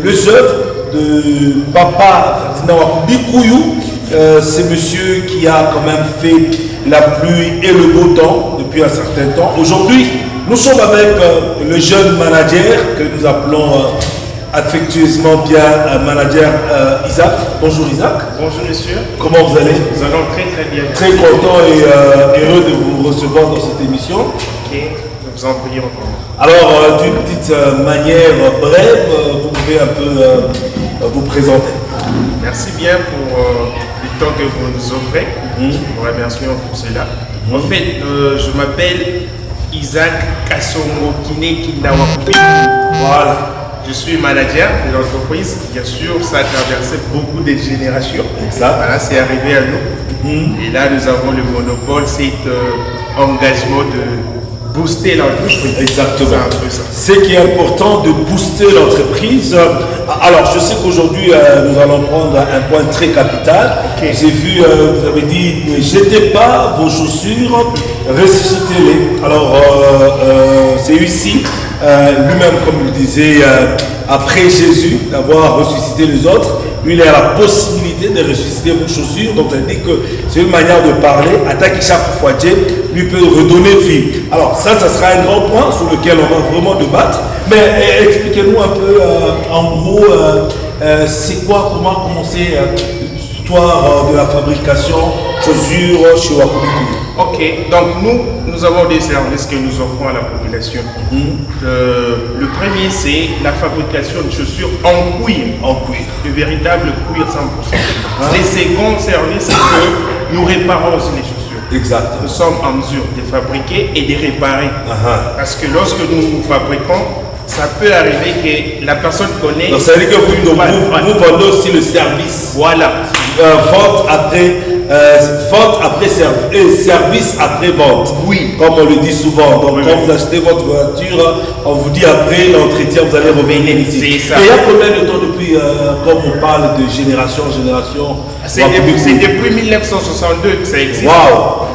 les œuvres de Papa Ferdinand Wakubi Kouyou. C'est monsieur qui a quand même fait la pluie et le beau temps depuis un certain temps. Aujourd'hui, nous sommes avec le jeune manager que nous appelons affectueusement bien manager Isaac. Bonjour Isaac. Bonjour monsieur. Comment vous allez? Nous allons très bien. Très content et heureux de vous recevoir dans cette émission. Ok, nous vous en prions. Alors, d'une petite manière brève, vous pouvez un peu vous présenter. Merci bien pour le temps que vous nous offrez. Nous vous remercions pour cela. En fait, je m'appelle Isaac Kassongo Kine Kindawakubi. Voilà. Je suis manager de l'entreprise. Bien sûr, ça a traversé beaucoup de générations. Voilà, c'est arrivé à nous. Et là, nous avons le monopole, cet engagement de booster l'entreprise. Exactement. C'est un peu ça. Ce qui est important de booster l'entreprise. Alors, je sais qu'aujourd'hui, nous allons prendre un point très capital. Okay. J'ai vu, vous avez dit, ne jetez pas vos chaussures, ressuscitez-les. Alors, c'est ici, lui-même, comme il disait, après Jésus, d'avoir ressuscité les autres, lui, il a la possibilité de ressusciter vos chaussures. Donc, ça dit que c'est une manière de parler. Attaque chaque fois, lui peut redonner vie. Alors, ça sera un grand point sur lequel on va vraiment débattre. Mais expliquez-nous un peu, en gros, c'est quoi, comment commencer l'histoire de la fabrication chaussures chez Wakubi Kouyou. Ok, donc nous avons des services que nous offrons à la population. Le premier, c'est la fabrication de chaussures en cuir. En cuir. Le véritable cuir 100%. Le second service, c'est que nous réparons aussi les chaussures. Exact. Nous sommes en mesure de fabriquer et de réparer. Parce que lorsque nous fabriquons, ça peut arriver que la personne connaît. Donc ça veut dire que vous vendez aussi le service. Voilà. Vente après service après vente. Oui. Comme on le dit souvent. Donc quand vous achetez votre voiture, on vous dit après l'entretien, vous allez revenir ici. C'est ça. Et il y a combien de temps depuis, comme on parle de génération en génération? C'est depuis 1962 que ça existe. Waouh.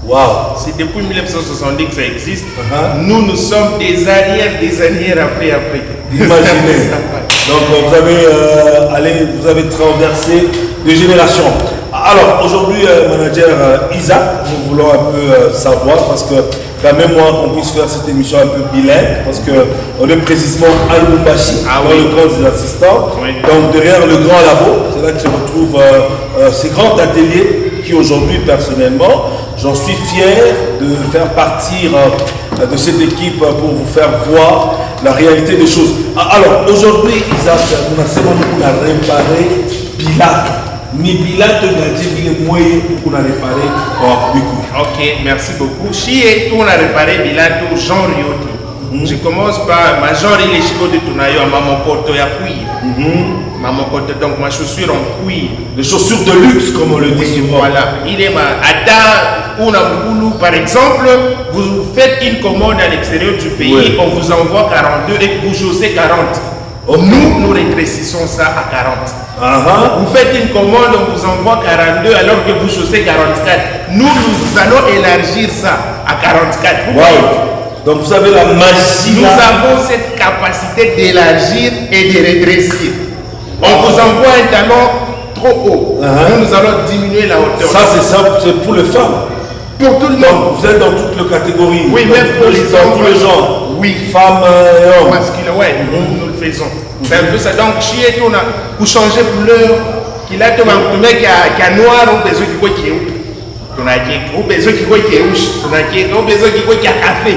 Wow. C'est depuis 1962 que ça existe. Nous sommes des années après. Imaginez. Donc vous avez traversé des générations. Alors aujourd'hui, manager Isaac, nous voulons un peu savoir parce que même moi qu'on puisse faire cette émission un peu bilingue parce qu'on est précisément à Lubumbashi, dans le camp des assistants. Donc derrière le grand labo, c'est là que se retrouve ces grands ateliers qui aujourd'hui personnellement, j'en suis fier de faire partir de cette équipe pour vous faire voir la réalité des choses. Alors aujourd'hui, Isaac, nous avons réparé Pilato. Ni Pilato n'a dit que moi pour réparer Wakubi Kouyou. Ok, merci beaucoup. Si on a réparé Pilato, Jean Rioti. Je commence par ma Jean Rioti de Tunayo à Maman Porto ya cuir. Maman Porto, donc ma chaussure en cuir. Les chaussures de luxe, comme on le dit souvent. Voilà. Il est ma Ada ou Naboulou, par exemple, vous faites une commande à l'extérieur du pays, on vous envoie 42 et vous chaussez 40. Nous rétrécissons ça à 40. Vous faites une commande, on vous envoie 42 alors que vous chaussez 44. Nous allons élargir ça à 44. Donc vous avez la magie. Nous avons cette capacité d'élargir et de rétrécir. On vous envoie un talon trop haut. Nous allons diminuer la hauteur. Ça c'est pour les femmes. Pour tout le monde. Donc, vous êtes dans toutes les catégories. Oui, même pour les hommes. Tous les genres. Oui. Femmes et hommes. Masculin, nous le faisons. C'est un peu ça. Donc, chier, pour changer couleur, qu'il a tout le mec qui a noir, ou besoin qui est où. Ou besoin qui est où. Ou besoin qui a café.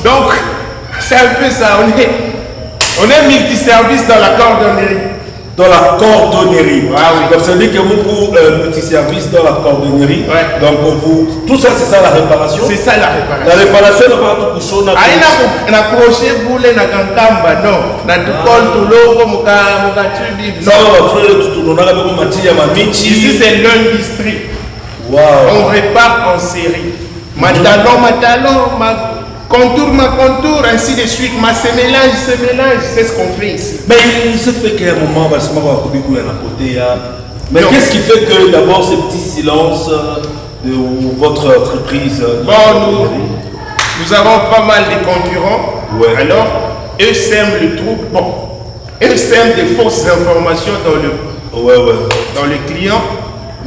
Donc, c'est un peu ça. On est multiservice dans la cordonnerie. Dans la cordonnerie. Donc ça veut dire que beaucoup multiservices dans la cordonnerie. Donc tout ça c'est ça la réparation. C'est ça la réparation. La réparation n'a pas tout couché. Na crochet boule na kankamba non. Na tukol tuloko muka tubi. Non, frère tout on a avec mati ya mamichi. Ici c'est l'industrie. Wow. On répare en série. Ma talon, ma contour, ainsi de suite. Ma mélange, c'est ce qu'on fait ici. Mais il se fait qu'à un moment, mais qu'est-ce qui fait que d'abord ce petit silence de votre entreprise? Bon, nous avons pas mal de concurrents. Alors, eux sèment le trou. Bon, elles sèment des fausses informations dans le client.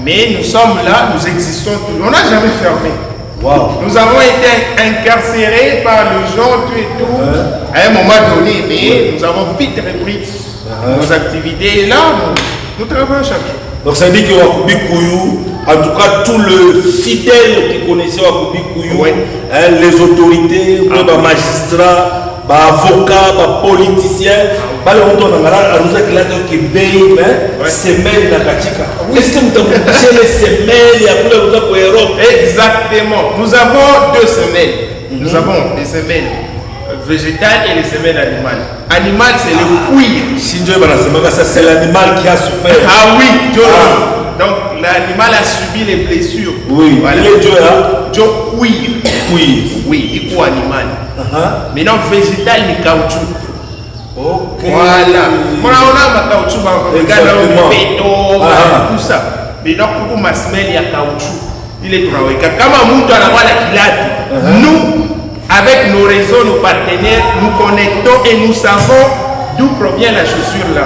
Mais nous sommes là, nous existons toujours. On n'a jamais fermé. Wow. Nous avons été incarcérés par les gens, tout et tout, à un moment donné, mais nous avons vite repris nos activités. Et là, nous travaillons chaque jour. Donc ça veut dire que Wakubi Kouyou, en tout cas tout le fidèle qui connaissait Wakubi Kouyou, les autorités, les magistrats, les avocats, les politiciens, est-ce que nous avons touché les semelles? Exactement. Nous avons deux semelles. Nous avons des semelles végétales et les semelles animales. Animal, c'est le cuir. C'est l'animal qui a souffert. Ah oui, donc l'animal a subi les blessures. Oui, voilà. Il est Dieu là. Dieu cuir. Oui, il faut animal. Maintenant, végétal, ni caoutchouc. Ok. Voilà. On a un caoutchouc, tout ça. Mais donc, pour ma semelle, il y a caoutchouc. Il est travaillé. Nous, avec nos réseaux, nos partenaires, nous connectons et nous savons d'où provient la chaussure là.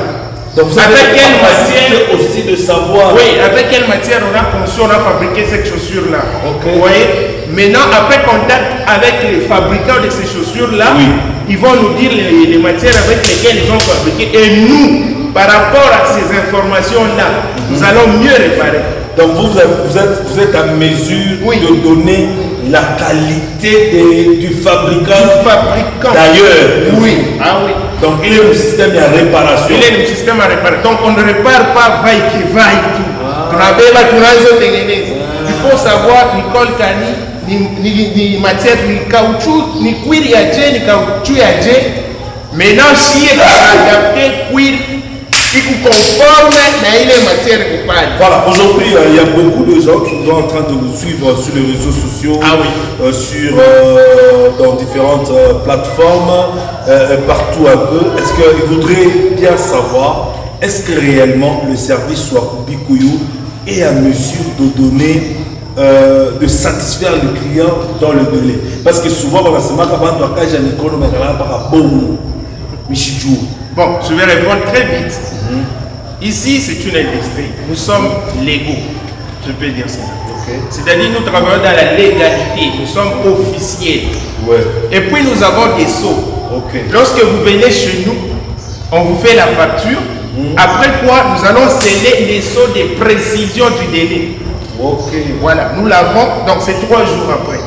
Donc vous avez quelle matière aussi de savoir. Oui, avec quelle matière on a conçu, on a fabriqué cette chaussure là. Vous voyez? Maintenant, après contact avec les fabricants de ces chaussures là, ils vont nous dire les matières avec lesquelles ils ont fabriqué. Et nous, par rapport à ces informations là, nous allons mieux réparer. Donc vous êtes à mesure de donner la qualité du fabricant. D'ailleurs. Oui. Ah oui. Donc il est le système de réparation. Il est le système à réparer. Donc on ne répare pas vaille qui vaille tout. Il faut savoir Nicole Kani, ni matière, ni caoutchouc, ni cuir yadje, ni caoutchouc yadje. Maintenant, si on a adapté cuir, qui conforme à une matière coupable. Voilà, aujourd'hui, il y a beaucoup de gens qui sont en train de vous suivre sur les réseaux sociaux, dans différentes plateformes, partout un peu. Est-ce qu'ils voudraient bien savoir, est-ce que réellement le service Wakubi Kouyou est à mesure de donner, de satisfaire le client dans le délai? Parce que souvent, on a ce bon, je vais répondre très vite. Ici, c'est une industrie. Nous sommes légaux, je peux dire ça. C'est-à-dire nous travaillons dans la légalité, nous sommes officiels. Et puis nous avons des sceaux. Lorsque vous venez chez nous, on vous fait la facture. Après quoi, nous allons sceller les sceaux de précision du délai. Voilà, nous l'avons, donc c'est 3 jours après.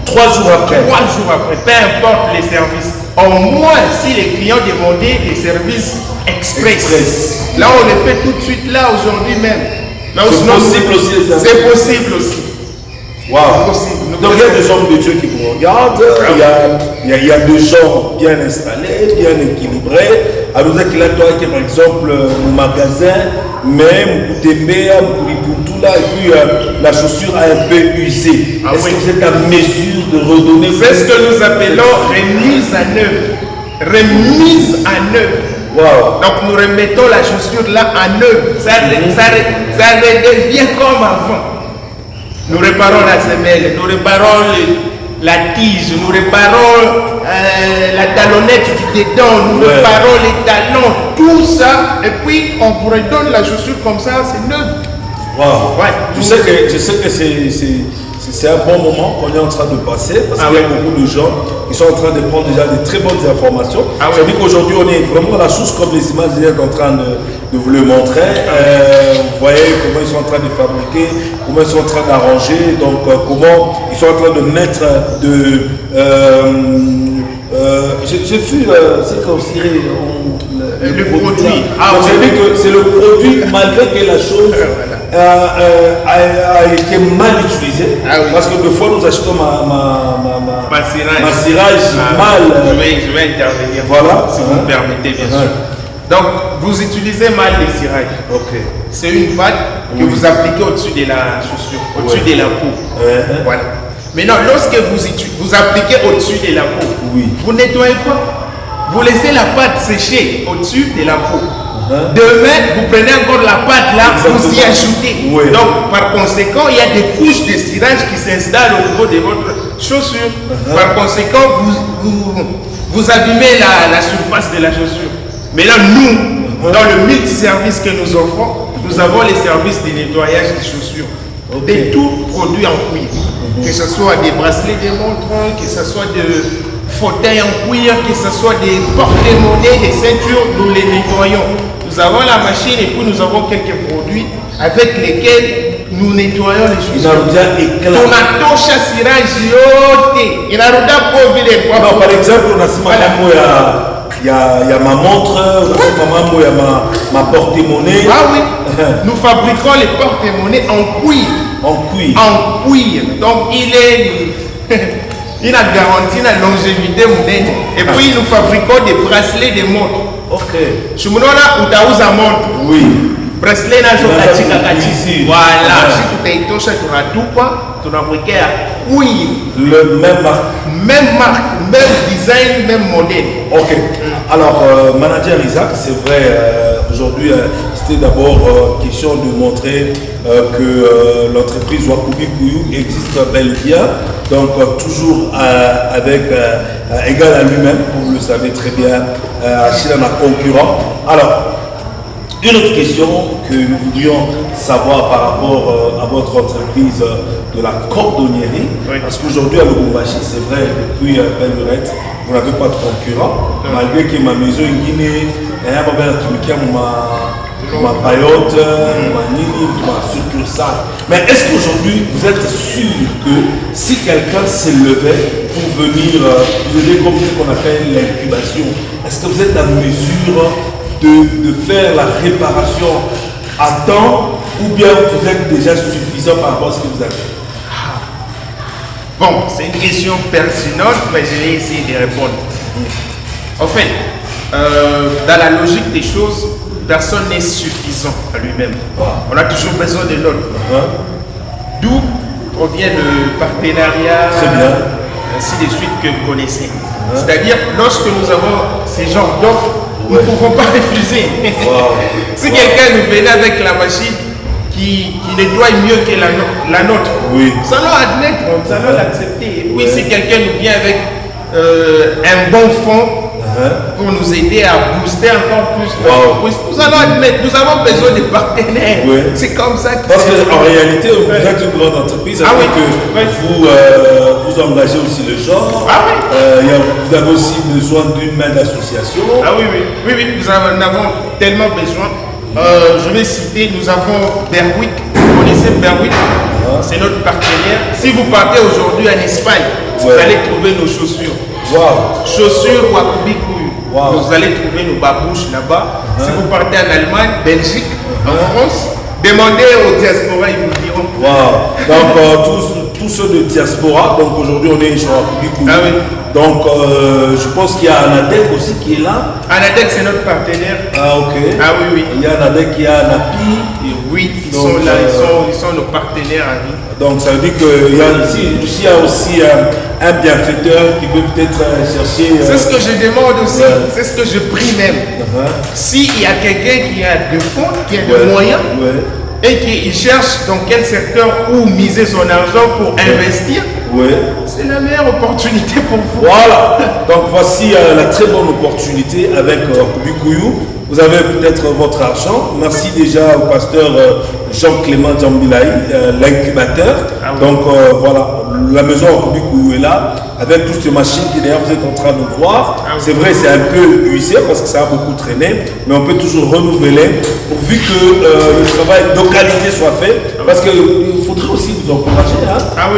3 jours après. 3 jours après, peu importe les services. Au moins, si les clients demandaient des services express. Là, on les fait tout de suite, là, aujourd'hui même. C'est possible aussi. C'est possible aussi. Wow. Donc, il y a des hommes de Dieu qui vous regardent. Il y a des gens bien installés, bien équilibrés. Alors, vous êtes là, toi, qui par exemple, au magasin, même, et puis la chaussure a un peu usé. Est-ce que vous êtes à mesure de redonner? C'est ce que nous appelons remise à neuf. Remise à neuf. Wow. Donc nous remettons la chaussure là à neuf. Ça redevient comme avant. Nous réparons la semelle, nous réparons la tige, nous réparons la talonnette du dedans, nous réparons les talons, tout ça. Et puis on vous redonne la chaussure comme ça, c'est neuf. Wow. Je sais que c'est un bon moment qu'on est en train de passer parce qu'il y a beaucoup de gens qui sont en train de prendre déjà de très bonnes informations. Ça veut dire qu'aujourd'hui on est vraiment à la source comme les images sont en train de vous le montrer. Vous voyez comment ils sont en train de fabriquer, comment ils sont en train d'arranger, donc comment ils sont en train de mettre j'ai vu c'est comme si le produit. C'est le produit malgré que la chose a été mal utilisée. Parce que des fois nous achetons ma cirage mal. Je vais intervenir. Voilà. Si vous me permettez, bien sûr. Donc vous utilisez mal les cirages. C'est une pâte que vous appliquez au-dessus de la chaussure, au-dessus de la peau. Voilà. Maintenant, lorsque vous appliquez au-dessus de la peau, vous nettoyez pas. Vous laissez la pâte sécher au-dessus de la peau. Demain, vous prenez encore la pâte là, vous y ajoutez. Donc, par conséquent, il y a des couches de cirage qui s'installent au niveau de votre chaussure. Par conséquent, vous abîmez la surface de la chaussure. Mais là, nous, dans le multiservice que nous offrons, nous avons les services de nettoyage des chaussures. De tout produit en cuir. Que ce soit des bracelets, des montres, que ce soit des fauteuils en cuir, que ce soit des porte-monnaies, des ceintures, nous les nettoyons. Nous avons la machine et puis nous avons quelques produits avec lesquels nous nettoyons les chaussures. Tunatosha siraji yote. Inaruda kwa vile kwa. Non, par exemple, on a ce mambo il y a ma montre, il y a ma porte-monnaie. Ah oui. Nous fabriquons les porte-monnaies en cuir. En cuir. En cuir. Donc il a garanti la longévité moderne. Et puis nous fabriquons des bracelets, des montres. Ok. Je me donne là où tu as une montre. Oui. Bracelet na joka katika kati. Voilà. Si tu t'aitosha tunatupa, tunawekea cuir. Le même marque. Même marque, même design, même modèle. Ok. Alors, manager Isaac, c'est vrai, aujourd'hui, c'était d'abord question de montrer que l'entreprise Wakubi Kouyou existe bel et bien. Donc, toujours avec égal à lui-même, vous le savez très bien, Achille en a concurrent. Alors, une autre question que nous voudrions savoir par rapport à votre entreprise de la cordonnerie, parce qu'aujourd'hui à Lubumbashi, c'est vrai, depuis Belle-Lurette, vous n'avez pas de concurrent, malgré que ma maison est Guinée, ma paillote, ma nini, ma succursale. Mais est-ce qu'aujourd'hui vous êtes sûr que si quelqu'un s'est levé pour venir vous aider comme ce qu'on appelle l'incubation, est-ce que vous êtes à mesure de faire la réparation à temps ou bien vous êtes déjà suffisant par rapport à ce que vous avez? Bon, c'est une question pertinente, mais je vais essayer de répondre. En fait, dans la logique des choses, personne n'est suffisant à lui-même. On a toujours besoin de l'autre. D'où provient le partenariat, ainsi de suite que vous connaissez. C'est-à-dire, lorsque nous avons ces genres d'offres, nous ne pouvons pas refuser. Si quelqu'un nous venait avec la machine qui nettoie mieux que la nôtre, ça doit admettre, ça doit l'accepter. Et puis si quelqu'un nous vient avec un bon fond pour nous aider à booster encore plus, nous allons admettre, nous avons besoin de partenaires. C'est comme ça que parce qu'en réalité, vous êtes une grande entreprise, que vous engagez aussi le genre. Vous avez aussi besoin d'une main d'association. Oui, nous en avons tellement besoin. Je vais citer, nous avons Berwick. Vous connaissez Berwick? C'est notre partenaire. Si vous partez aujourd'hui en Espagne, vous allez trouver nos chaussures. Chaussures Wakubi Kouyou. Vous allez trouver nos babouches là-bas. Si vous partez en Allemagne, Belgique, en France, demandez aux diasporas, ils vous diront. Donc tous ceux de diaspora, donc aujourd'hui on est sur Wakubi Kouyou. Donc je pense qu'il y a Anadek aussi qui est là. Anadek c'est notre partenaire. Oui. Il y a Anadek, il y a Napi. Ils sont là, ils sont nos partenaires à vie. Donc ça veut dire qu'il y a aussi un bienfaiteur qui veut peut-être chercher. C'est ce que je demande aussi, c'est ce que je prie même. S'il y a quelqu'un qui a de fonds, qui a de moyens, et qui cherche dans quel secteur où miser son argent pour investir, c'est la meilleure opportunité pour vous. Voilà. Donc voici la très bonne opportunité avec Wakubi Kouyou. Vous avez peut-être votre argent. Merci déjà au pasteur Jean-Clément Djambilaï, l'incubateur. Donc voilà, la maison Wakubi Kouyou est là avec toutes ces machines qui d'ailleurs vous êtes en train de voir. C'est vrai, c'est un peu usé parce que ça a beaucoup traîné, mais on peut toujours renouveler pourvu que le travail de qualité soit fait. Parce qu'il faudrait aussi vous encourager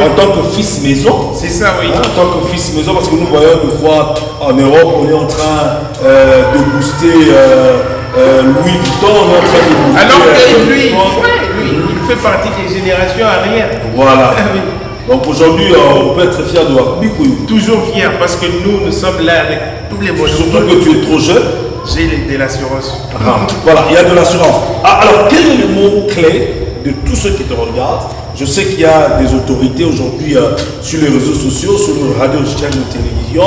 en tant que fils maison. C'est ça, oui. En tant que fils maison, parce que nous voyons des fois en Europe, on est en train de booster Louis Vuitton, on est en train de booster. Alors que lui, il fait partie des générations arrière. Voilà. Donc aujourd'hui, on peut être fier de Wakubi Kouyou. Toujours fier, parce que nous sommes là avec tous les moyens. Surtout que tu es trop jeune. J'ai de l'assurance. Voilà, il y a de l'assurance. Alors, quel est le mot clé de tous ceux qui te regardent? Je sais qu'il y a des autorités aujourd'hui sur les réseaux sociaux, sur les radios, chaînes de télévision,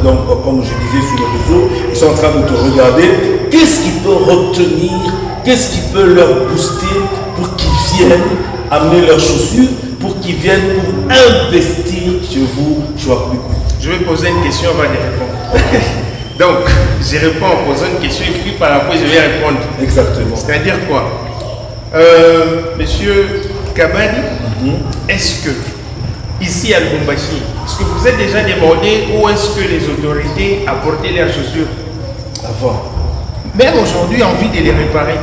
donc comme je disais, sur les réseaux, ils sont en train de te regarder. Qu'est-ce qui peut retenir, qu'est-ce qui peut leur booster pour qu'ils viennent amener leurs chaussures, pour qu'ils viennent pour investir chez vous, chez Wakubi Kouyou? Je vais poser une question avant de répondre. Donc, je réponds en posant une question et puis par après je vais répondre. Exactement. C'est-à-dire quoi? Monsieur Kabani, est-ce que, ici à Lubumbashi, est-ce que vous êtes déjà demandé où est-ce que les autorités apportaient leurs chaussures? Avant. Même aujourd'hui, envie de les réparer.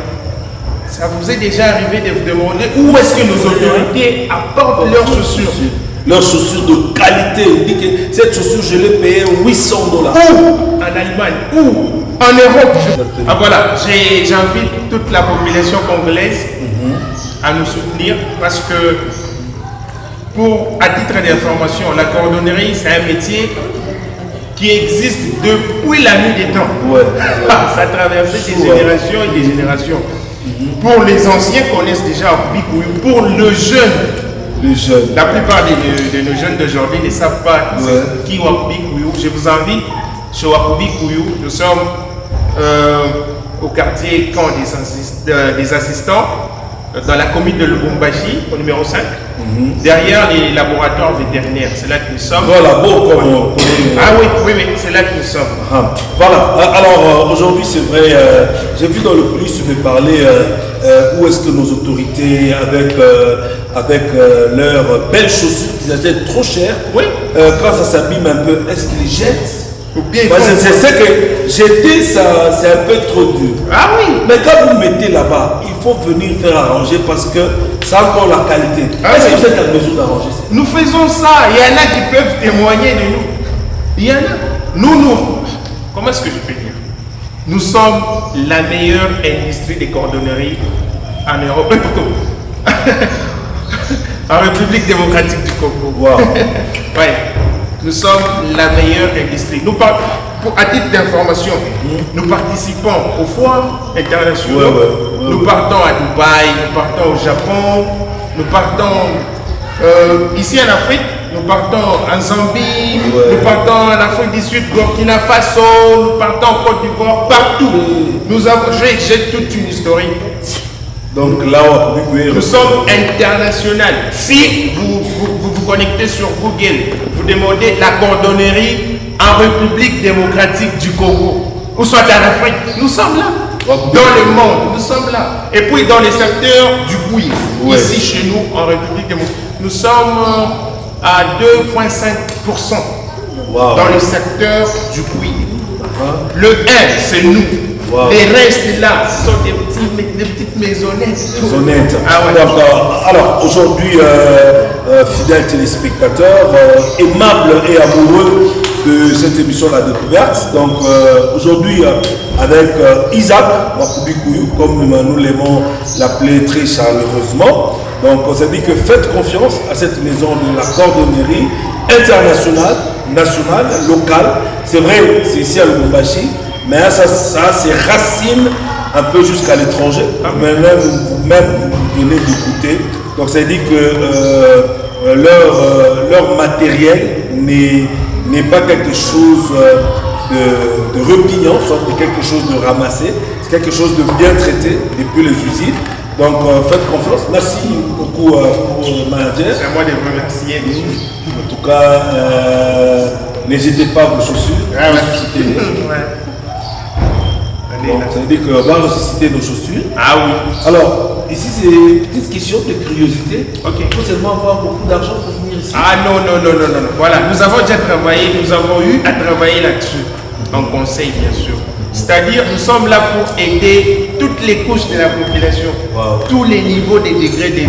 Ça vous est déjà arrivé de vous demander où est-ce que nos autorités apportent leurs chaussures? Leurs chaussures de qualité. On dit que cette chaussure, je l'ai payée $800. Où? En Allemagne. Où? En Europe. Ah voilà, j'invite toute la population congolaise à nous soutenir parce que, à titre d'information, la cordonnerie, c'est un métier qui existe depuis la nuit des temps. Ouais. Ça a traversé des générations et des générations. Pour les anciens connaissent déjà Wakubi Kouyoum. Pour le jeune, la plupart de nos jeunes d'aujourd'hui ne savent pas qui Wakubi Kouyoum. Je vous invite chez Wakubi Kouyoum. Nous sommes au quartier camp des assistants, dans la commune de Lubumbashi, au numéro 5, derrière les laboratoires vétérinaires. C'est là que nous sommes. Voilà, bon, comme ah oui, c'est là que nous sommes. Voilà, alors aujourd'hui c'est vrai, j'ai vu dans le plus me parler où est-ce que nos autorités, avec leurs belles chaussures qu'ils achètent trop cher, quand ça s'abîme un peu, est-ce qu'ils les jettent? C'est ça que jeter, c'est un peu trop dur. Ah oui. Mais quand vous mettez là-bas, il faut venir faire arranger parce que ça a encore la qualité. Est-ce que vous êtes à mesure d'arranger ça? Nous faisons ça. Il y en a qui peuvent témoigner de nous. Il y en a. Nous, comment est-ce que je peux dire? Nous sommes la meilleure industrie de cordonnerie en Europe. En République démocratique du Congo. Wow. Ouais. Nous sommes la meilleure industrie. À titre d'information, nous participons aux foires internationaux. Nous partons à Dubaï, nous partons au Japon, nous partons ici en Afrique, nous partons en Zambie, nous partons en Afrique du Sud, Burkina Faso, nous partons en Côte d'Ivoire, partout. J'ai toute une historique. Donc là, nous sommes internationaux. Si vous connectez sur Google, vous demandez la cordonnerie en République démocratique du Congo, ou soit en Afrique, nous sommes là. Dans le monde, nous sommes là. Et puis dans les secteurs du Bouy, ici chez nous, en République démocratique, nous sommes à 2,5% dans le secteur du Bouy. Le 1, c'est nous. Les restes là, ce sont des petites maisonnettes. Alors aujourd'hui, fidèles téléspectateurs, aimables et amoureux de cette émission La Découverte. Donc aujourd'hui avec Isaac Wakubi Kouyoum, comme nous l'aimons l'appeler très chaleureusement. Donc on s'est dit que faites confiance à cette maison de la cordonnerie internationale, nationale, locale. C'est vrai, c'est ici à Lubumbashi. Mais ça c'est racine un peu jusqu'à l'étranger. Même vous venez d'écouter. Donc ça dit que leur matériel n'est pas quelque chose de repignant, soit quelque chose de ramassé. C'est quelque chose de bien traité depuis les usines. Donc faites confiance. Merci beaucoup pour manager. C'est à moi de vous remercier. En tout cas, n'hésitez pas à vos chaussures. Donc, ça veut dire qu'on va ressusciter nos chaussures. Ah oui. Alors, ici, c'est une petite question de curiosité. Ok. Il faut seulement avoir beaucoup d'argent pour venir ici. Ah non. Voilà, nous avons déjà travaillé, nous avons eu à travailler là-dessus. En conseil, bien sûr. C'est-à-dire, nous sommes là pour aider toutes les couches de la population, tous les niveaux des degrés de vie.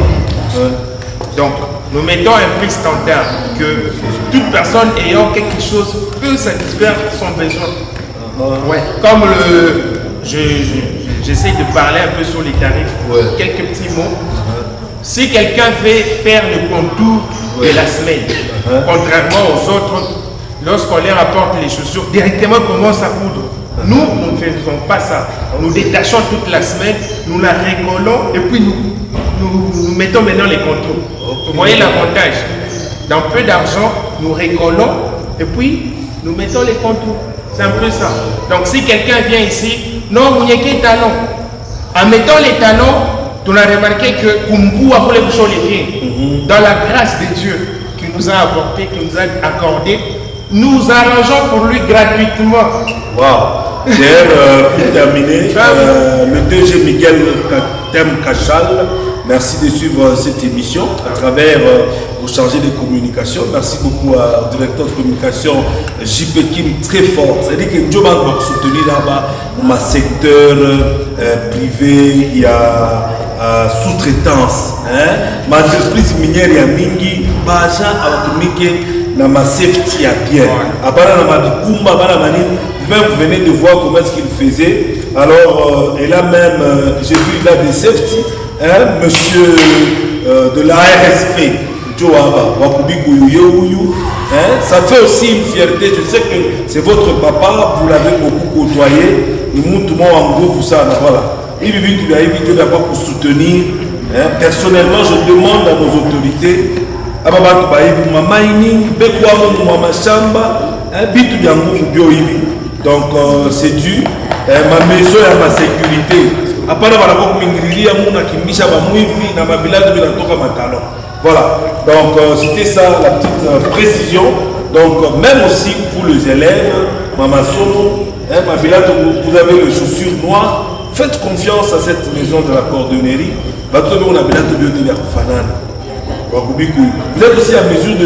Donc, nous mettons un prix standard que toute personne ayant quelque chose peut satisfaire son besoin. Comme j'essaie de parler un peu sur les tarifs, quelques petits mots. Si quelqu'un veut faire le contour de la semaine, contrairement aux autres, lorsqu'on leur apporte les chaussures, directement commence à coudre. Nous ne faisons pas ça. Nous détachons toute la semaine, nous la rigolons et puis nous mettons maintenant les contours. Vous voyez l'avantage. Dans peu d'argent, nous rigolons et puis nous mettons les contours. C'est un peu ça. Donc si quelqu'un vient ici, non, vous n'avez qu'un talon. En mettant les talons, on a remarqué que Kumbu a voulu boucher les pieds. Dans la grâce de Dieu qui nous a apporté, qui nous a accordé, nous arrangeons pour lui gratuitement. Wow. D'ailleurs, pour terminer, le DG Miguel Katem Kachal, merci de suivre cette émission à travers vos chargés de communication. Merci beaucoup au directeur de communication JP Kim, très fort. C'est-à-dire que Joe Bank va soutenir là-bas dans secteur privé, il y a sous-traitance. Ma entreprise minière, il y a Mingi, Baja, Abatumike, dans ma safety à bien. Même vous venez de voir comment est-ce qu'il faisait. Alors, et là même, j'ai vu là des safety, monsieur de la RSP, Joe Abba, Wakubi Gouyou, ça fait aussi une fierté. Je sais que c'est votre papa, vous l'avez beaucoup côtoyé. Et nous, tout le monde en gros, pour ça, voilà. Il vit d'abord pour soutenir. Personnellement, je demande à nos autorités, donc c'est dû ma maison et ma sécurité. Voilà, donc c'était ça la petite précision. Donc même aussi pour les élèves, Mama Sono, vous avez les chaussures noires, faites confiance à cette maison de la cordonnerie. Vous êtes aussi à mesure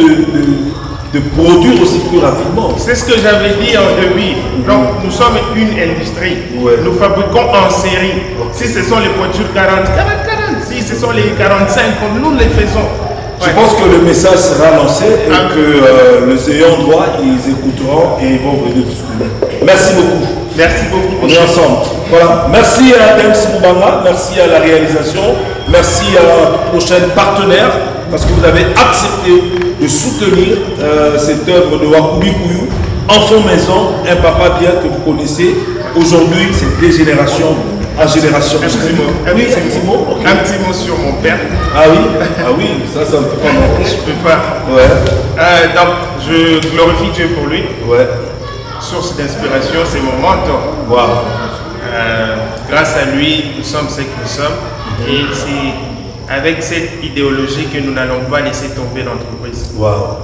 de produire aussi plus rapidement. C'est ce que j'avais dit en début. Donc nous sommes une industrie. Ouais. Nous fabriquons en série. Si ce sont les pointures 40, 40, 40. Si ce sont les 45, nous les faisons. Je pense que le message sera lancé et que les ayants droit, ils écouteront et ils vont venir discuter. Merci beaucoup. Merci beaucoup. On est ensemble. Voilà. Merci à Dems Moubanga, merci à la réalisation, merci à nos prochains partenaires parce que vous avez accepté de soutenir cette œuvre de Wakubi Kouyou, enfant maison, un papa bien que vous connaissez. Aujourd'hui, c'est des générations en génération. Un petit mot sur mon père. Ah oui, ça ne peut pas manquer. Je peux pas. Ouais. Donc, je glorifie Dieu pour lui. Ouais. Source d'inspiration, c'est mon mentor. Wow. Grâce à lui, nous sommes ce que nous sommes. Et c'est avec cette idéologie que nous n'allons pas laisser tomber l'entreprise. Wow.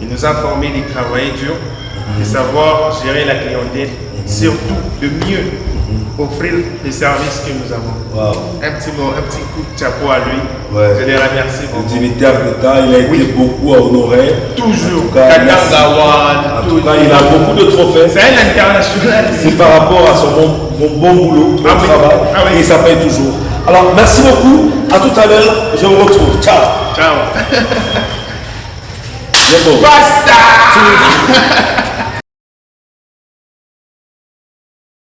Il nous a formés de travailler dur, de savoir gérer la clientèle, surtout de mieux offrir les services que nous avons. Wow. Un petit coup de chapeau à lui. Ouais. Je les remercie beaucoup. Le dignitaire d'État, il a été beaucoup honoré. Toujours. En tout cas, il a beaucoup de trophées. C'est un international. C'est par rapport à son bon boulot, son travail. Et ça paye toujours. Alors, merci beaucoup. À tout à l'heure. Je vous retrouve. Ciao. Ciao. Basta.